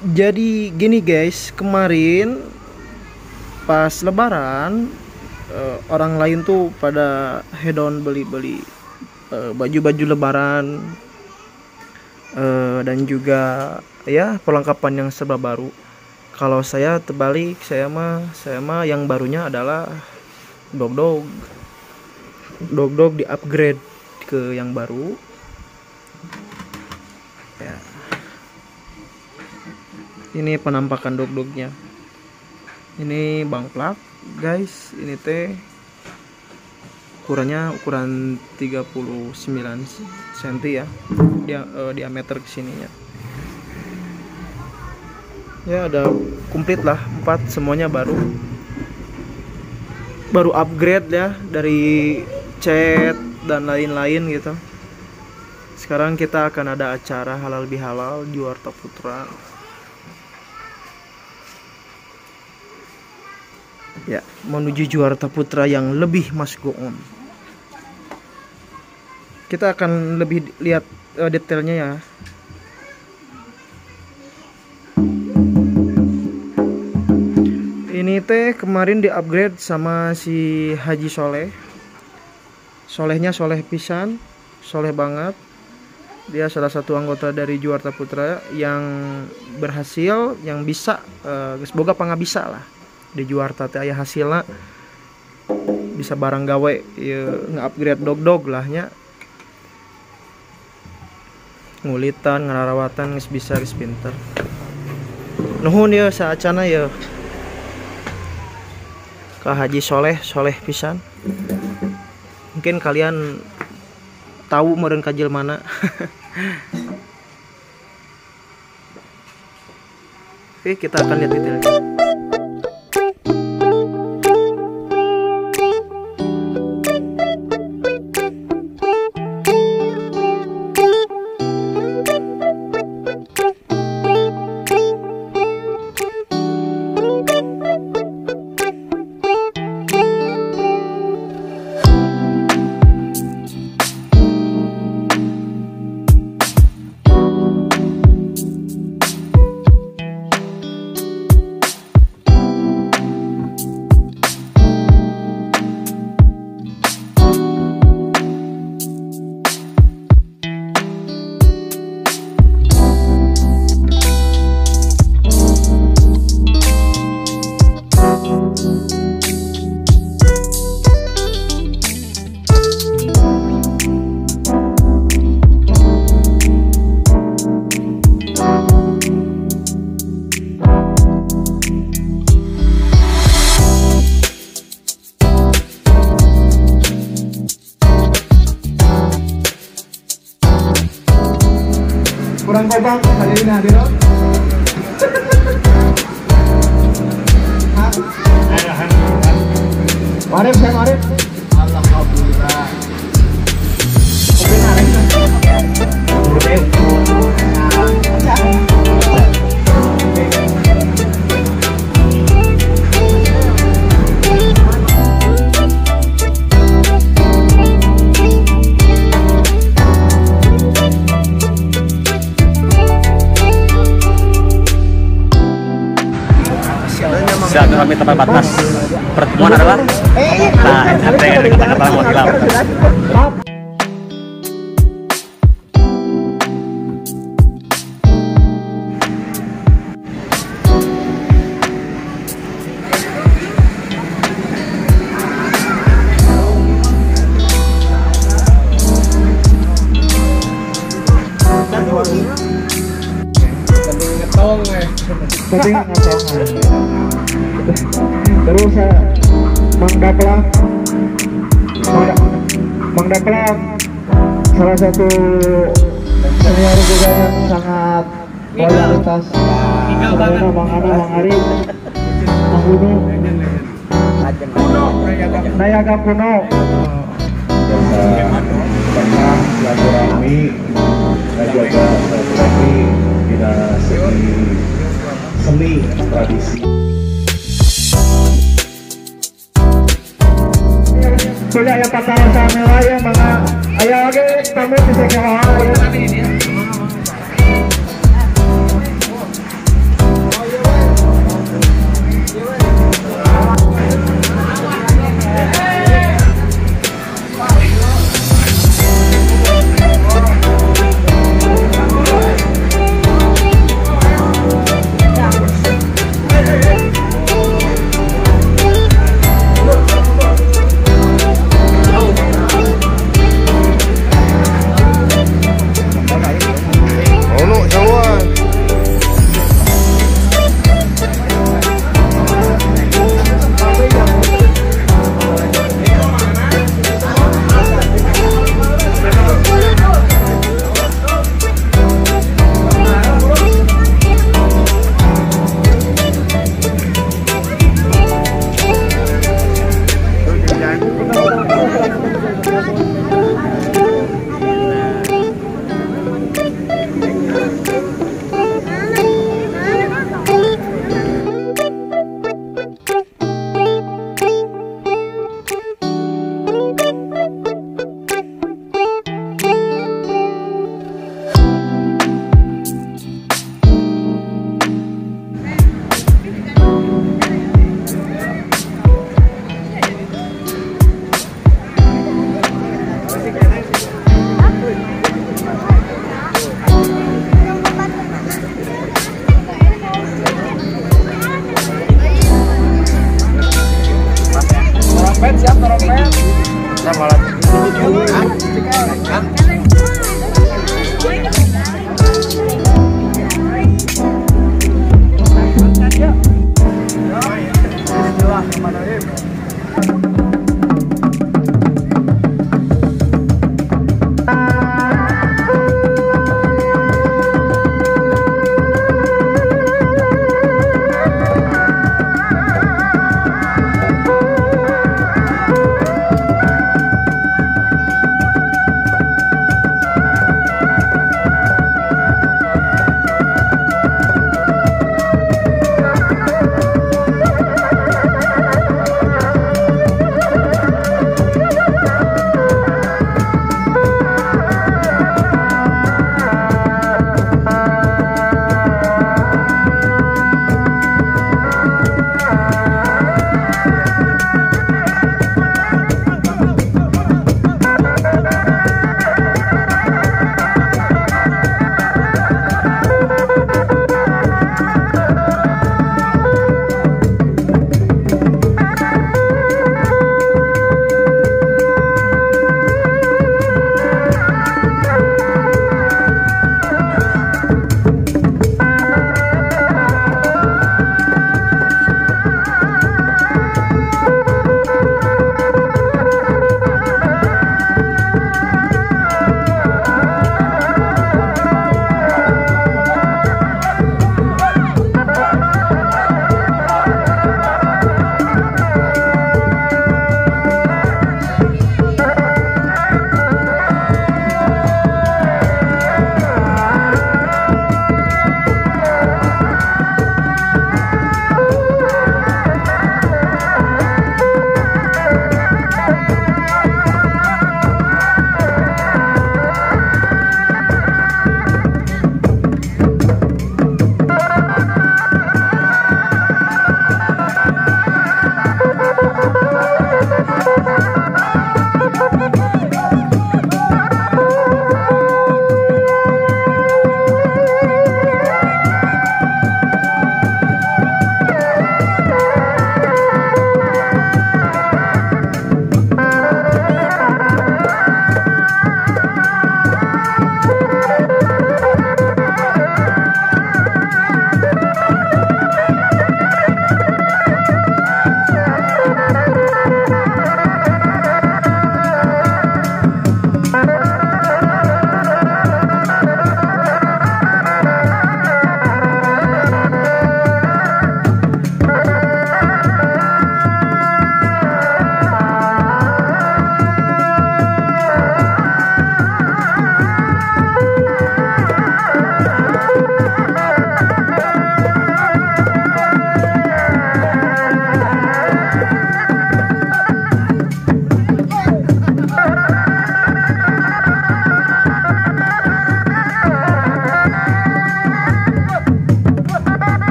Jadi gini guys, kemarin pas lebaran orang lain tuh pada hedon beli-beli baju-baju lebaran dan juga ya perlengkapan yang serba baru. Kalau saya terbalik, saya mah yang barunya adalah dog di upgrade ke yang baru ya. Ini penampakan dognya. Ini bang plak guys, ini teh ukurannya ukuran 39 cm ya, diameter kesininya ya. Ada komplit lah, 4 semuanya baru upgrade ya, dari cat dan lain-lain gitu. Sekarang kita akan ada acara halal bihalal Juwarta Putra ya, menuju Juwarta Putra yang lebih mas go on. Kita akan lebih lihat detailnya ya. Ini teh kemarin di upgrade sama si Haji Solehnya soleh pisan, soleh banget. Dia salah satu anggota dari Juwarta Putra yang berhasil, yang bisa boga pangabisa lah di Juwarta teh aya hasilna, bisa barang gawe ya, nge-upgrade dog lahnya, ngulitan ngarawatan geus bisa, geus pinter. Nuhun ya saacana ya Kak Haji soleh pisan. Mungkin kalian tahu meureun ka jelmana. Oke, kita akan lihat detailnya. Kurang kobang hari ini hadir. Warif saya Warif. Alhamdulillah. Oke Warif. Silaturahmi tanpa batas. Pertemuan adalah NHT dengan kata-kata mewakili. Terus Mang Daklak salah satu senior juga yang sangat loyalitas. Mang Ari, Mang Nayaga Kuno. Tentang silaturahmi dan juga silaturahmi bina seni tradisi. Sudah ya patara sama ya mga ayo oke tamu bisa kalah.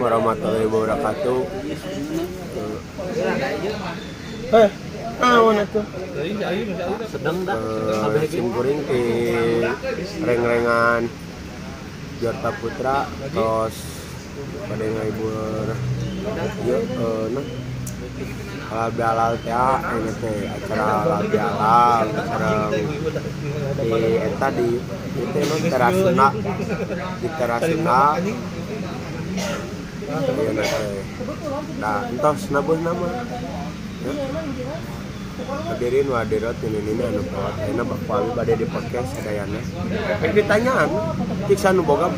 warahmatullahi wabarakatuh. Naon atuh? Sedang dah. Simkuring di reng-rengan Jakarta Putra terus pada ngaibur ieu nah halal bihalal teh inget teh acara halal bihalal sareng di eta di itu nu terasuna di terasuna ieu na teh nah entos nabuh nama hadirin wa hadirat ini anu bawat ayeuna baku abi bade di podcast sadayana ditanyaan cik sanu boga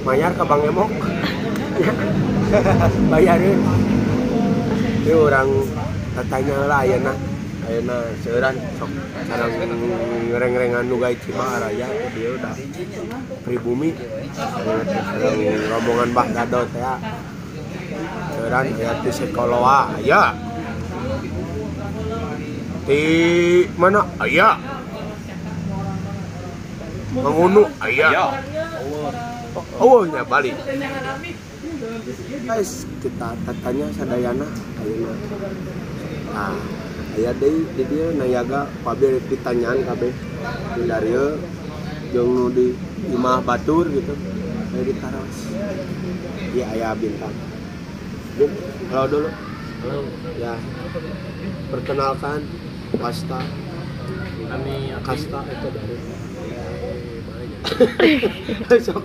mayar ka Bang Emok bayarin ieu urang tatanya lah ayeuna seueuran sok sareng ngereng-rengan nu gawe Cimaha Raya dieu udah pribumi sareng rombongan Mbah Gadot ya seueuran aya di Sekoloa aya di mana aya Mangunu aya nya balik guys kita tatanya sadayana ayeuna nah aya deui di dieu nayaga pabir ditanyaan kabeh di darieu jeung nu di imah batur gitu aya di taras ya aya bintang halo dulu halo ya perkenalkan Kasta itu dari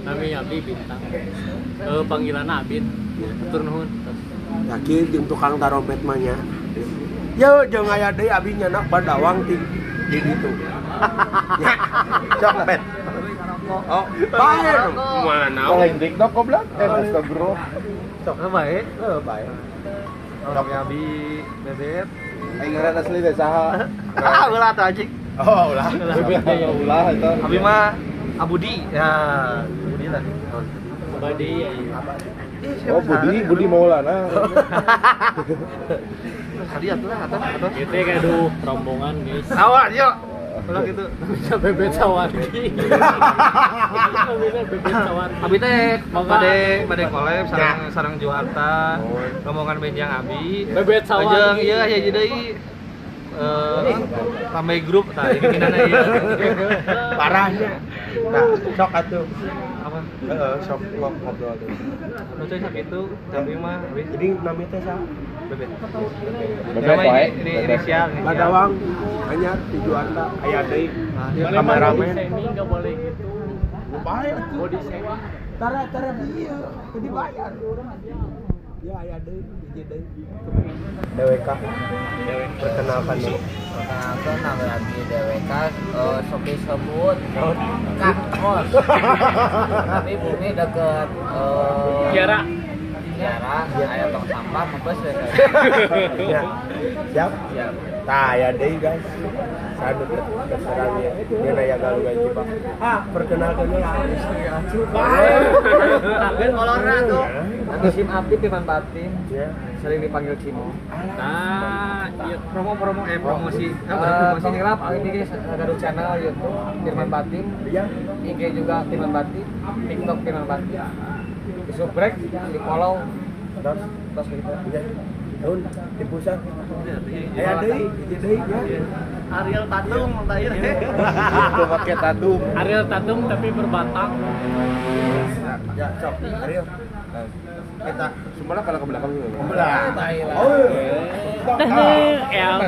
Nami Abi Bintang. Panggilan Abin. Atur nuhun. Yakin jeung tukang tarompet mah nya. Yo jeung aya deui abi nyana Badawang di ditu. Cokpet. Oh, bae. Mana? Lain TikTok goblok. Astagfirullah. Sok bae. Bae. Nami Abi Bebet. Aing ngaran asli teh saha? Ulah tuh anjing. Oh, ulah. Bebet aya ulah eta. Abi mah Abudi. Ya, Abudi lah. Abadi. Oh, Budi Maulana. Tadi atuh atas. Itu kayak rombongan, guys. Awas, yuk. Ulah gitu. Bisa bebet sawargi. Bebet sawargi. Abi teh bade collab sareng Juwarta. Rombongan Benjang Abi. Bebet sawargi. Ajeng ieu aya deui ramai grup tadi bikinanna ieu. Parahnya. Nah, sok atuh. Apa? Sok ngobrol tuh. Nu teh sakitu, tapi mah Jadi namanya teh saha? bebet. Bebet wae. Ini inisial. Badawang anyar di Juwarta aya deui. Kameramen. Ini enggak boleh gitu. Bayar. Mau di sini. Tara dia dibayar. Ya aya deui, hiji deui. DWK. Perkenalkan dulu. Perkenalkan nama Abi DWK, sok disebut Kang Kos. Tapi bumi deket Kiara. aya tong sampah mabes ya. Ya. Siap? Siap. Tah aya deui guys. Sanu terserah dia. Dia aya galu gaji Pak. Perkenalkan dulu. Tapi kolorna tuh. Nanti sim aktif Iman Batin. Ya. Sering dipanggil Cimo. Nah, iya promosi. Pengelap ini guys, Garut channel YouTube Firman Batin. Iya. IG juga Firman Batin, TikTok Firman Batin. Di subscribe, di follow, terus gitu. Iya. Daun di pusat. Aya deui, hiji deui ya. Ariel Tatum terakhir. Itu pakai tatum. Ariel Tatum tapi berbatang. Ya, sok. Ariel. Kita Semuanya kalau ke belakang dulu. belah. Oh. Yang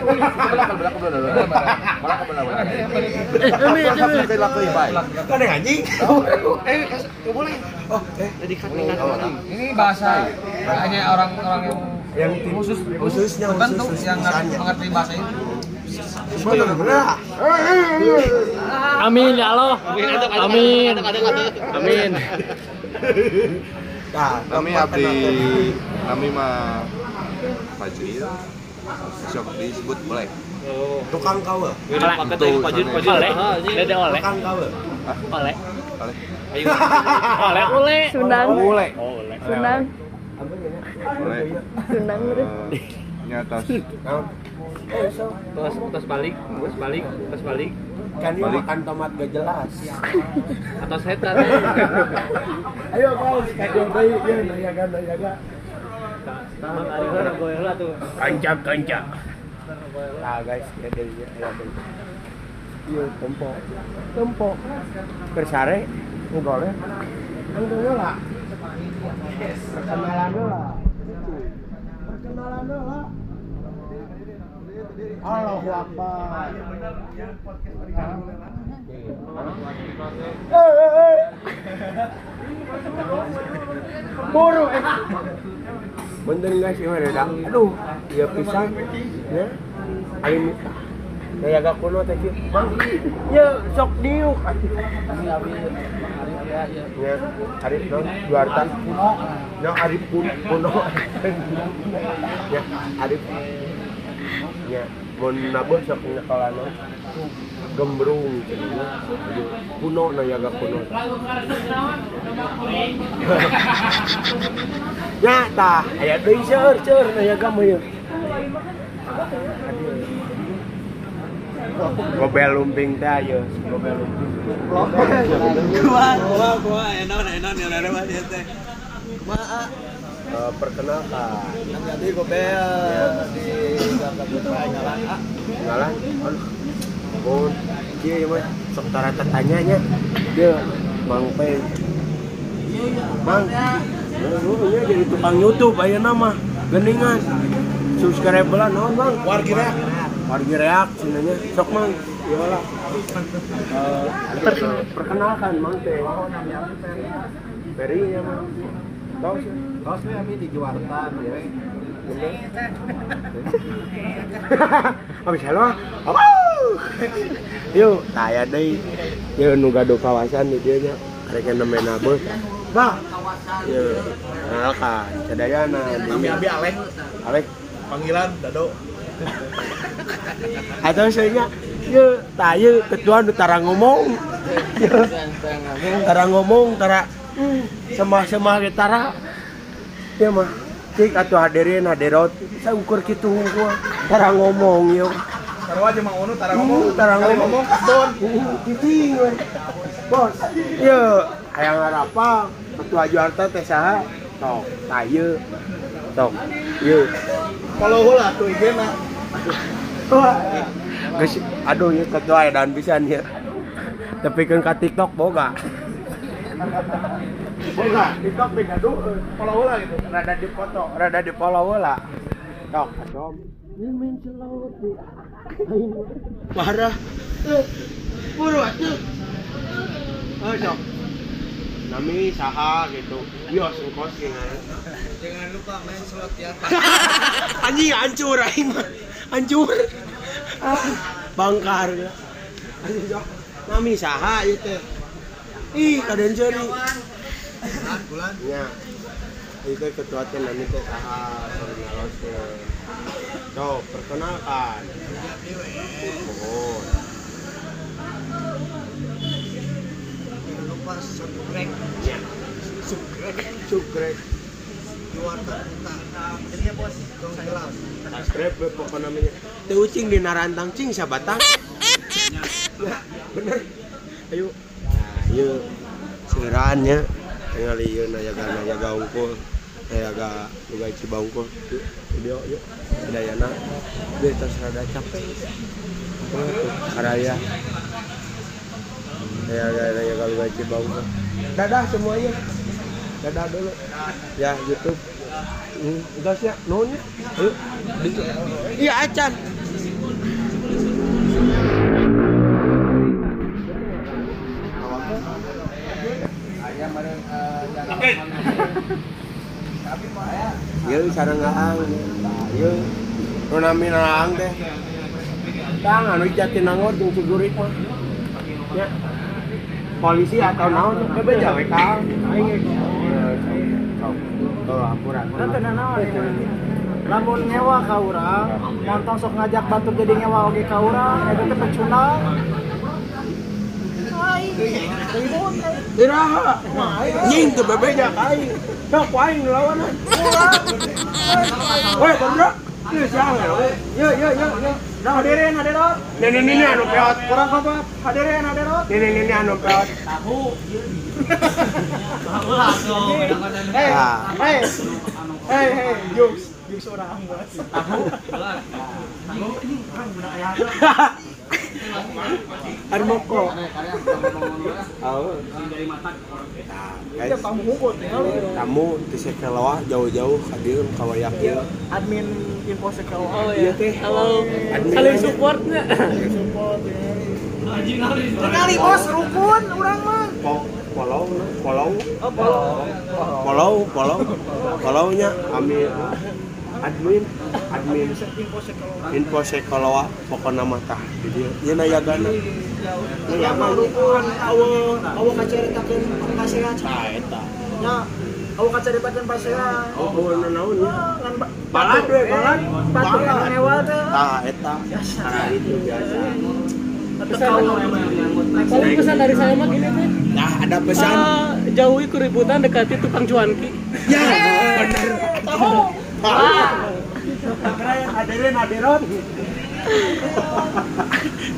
Malah ke belakang dulu. Malah ke belakang. Kita lakuin baik. Kan ada anjing. Boleh. Oh, jadi kandungan orang. Ini bahasa hanya orang-orang yang khususnya tertentu yang mengerti bahasa itu. Benar. Amin ya Allah. Amin. Amin. Nah, Kami mah Fajril. Sok disebut boleh. tukang kawe. Oleh. Dede oleh. Tukang kawe. Oleh. Boleh. Ayo. Oleh. Sundang. Boleh. Oh, oleh. Sundang. Boleh. Sundang terus. Nyatas. Terus balik. Kan dia makan tomat gak jelas. Atau setan. Ayo guys, kaget deui ieu nayaga. Tamat ari heula goel lah tuh. Kanca. Nah guys, kaget deui aya deui. Ieu tempo. Bersare ngogolnya. Ngogolnya lah. Perkenalan lah. Allahu Akbar. Buru Bener guys, gimana dah? Aduh, dia pisang. Ya. Alim saya agak kuno teh kieu. Bang, ya sok diuk. Ya, Arif dong, Juarta. Ya, Arif kuno. Ya, Arif. Ya, mun nabuh sok nyekolana. Gembrung cenah. Kuno na yaga kuno. Ya tah, aya deui seur na yaga mah ieu. Gobel lumping teh ayeuna, gobel lumping. Kumaha enon ya ada mah dia teh. Kumaha? Perkenalkan. Jadi gobel di Jakarta Ngalah. Oh, dia mah sok tarata tanyanya. Dia Mang Pe. Mang. Lu jadi tukang YouTube ayeuna mah. Geningan. Subscribe-an naon, Bang? Wargi reak cenanya. Sok Mang. Iyalah. Perkenalkan Mang Pe. Peri ya, Mang. Tahu sih. Tos we abi di Jakarta ya. Habis halo. Yuk, saya deui. Yeu nu gaduh kawasan di dieu nya. Arek nemena beus. Bah. Yeu. Kenalkan, sadayana. Nami abi Alek. Panggilan Dado. Atuh seunya. Yeu, tah yeu ketua nu tara ngomong. Tara ngomong, tara semah-semah ge tara. Ya mah. Cik atuh hadirin hadirot. Saukur kitu hungkul. Tara ngomong yeuh. Sarua aja Mang Unu tara ngomong. Tara ngomong kasdon. Cicing we. Bos. Yeuh, hayang harapa ketua Juarta teh saha? Tok, tah yeuh. Tok. Yeuh. Follow heula tuh IG-na. Geus aduh ieu ketua edan pisan ieu. Tepikeun ka TikTok boga. Boga, TikTok beda duh. Follow heula gitu. Rada di follow heula. Tok, asom. Ini main celot deh. Parah. Buru atuh. Sok. Nami saha gitu. Bios engkos ge ngaran. Jangan lupa main slot ya. Anjing hancur aing mah. Hancur. Bangkar. Sok. Nami saha ieu teh. Ih, kaden ceuri. Bulan. Nya. Itu ketua teh nami teh saha ngalos teh. Sok, perkenalkan. Oh. Lupa subscribe. Ya. Subscribe. Jakarta Putra. Jadi ya bos, dong jelas. Subscribe we pokoknya namanya. Teu ucing di narantang cing sabatang. Ya, bener. Ayo. Nah, ieu seuraannya tinggal ieu nayaga unggul. Nayaga juga Cibaungkul. Video yuk. Dayana. Dia tos rada capek. Karaya. Nayaga juga Cibaungkul. Dadah semuanya. Dadah dulu. Ya, YouTube. Gas ya, nuhun ya. Ayo. Iya, acan. Ieu sareng ngaang. Ieu nu nami naang teh. Tang anu Jatinangor jeung Cigurik mah. Ya. Polisi atau naon teh bebeja we ka. Aing apuran. Teu naon. Lamun nyewa ka urang, montong sok ngajak batur jadi nyewa oge ka urang, eta teh pecundang. Iraha. Nying teu bebeja ka aing. Sok ku aing lawanan. Woi, tandra. Ieu siang we. Ye. Hadirin hadirat. Ini anu peot. Kurang kompak. Hadirin hadirat. Ini anu peot. Hei, Jux orang bos. Armoko. Tamu ngukut ya. Tamu di sekelawah jauh-jauh hadir kawayak ieu. Admin info sekolah. Oh iya teh. Halo. Saling support enggak? Support ya. Sekali bos rukun urang mah. Follow-nya admin info sekolah pokoknya mah tah di dieu. Ieu nayagana. Ya mah rukun awo kacaritakeun pasehan. Tah eta. Ya awo kacaritakeun pasehan. Oh, naon nya? Ngan Balad we, balad. Batur yang ngewa teh. Tah eta. Cara itu biasa. Kalau pesan dari saya mah gini teh. Nah, ada pesan. Jauhi keributan, dekati tukang cuanki. Ya, bener. Keren hadirin hadirat.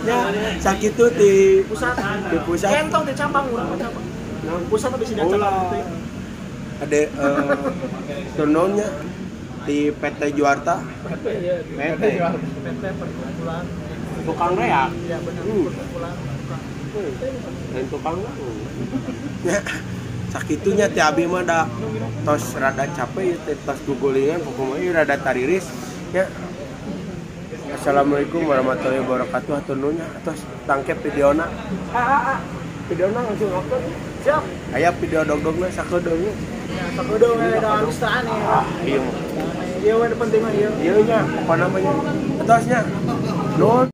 Ya, sakitu di Pusat. Entong di cabang urang mah cabang. Nah, pusat habis di cabang teh. Ada turnonya di PT Juarta. PT Perkumpulan. tukang reak. Ya benar perkumpulan. Dan tukang ya sakitunya ti abi mah da tos rada capek teh tos gugulingan pokoknya ieu rada tariris ya. Assalamualaikum warahmatullahi wabarakatuh atununya tos tangkep videona. Videona langsung upload. Siap. Aya video dog-dogna sakedeungna. Ya, sakodo we da alustaan ya. Iya. Ieu we penting mah ieu. Ieu nya apa namanya? Tosnya. Nuhun.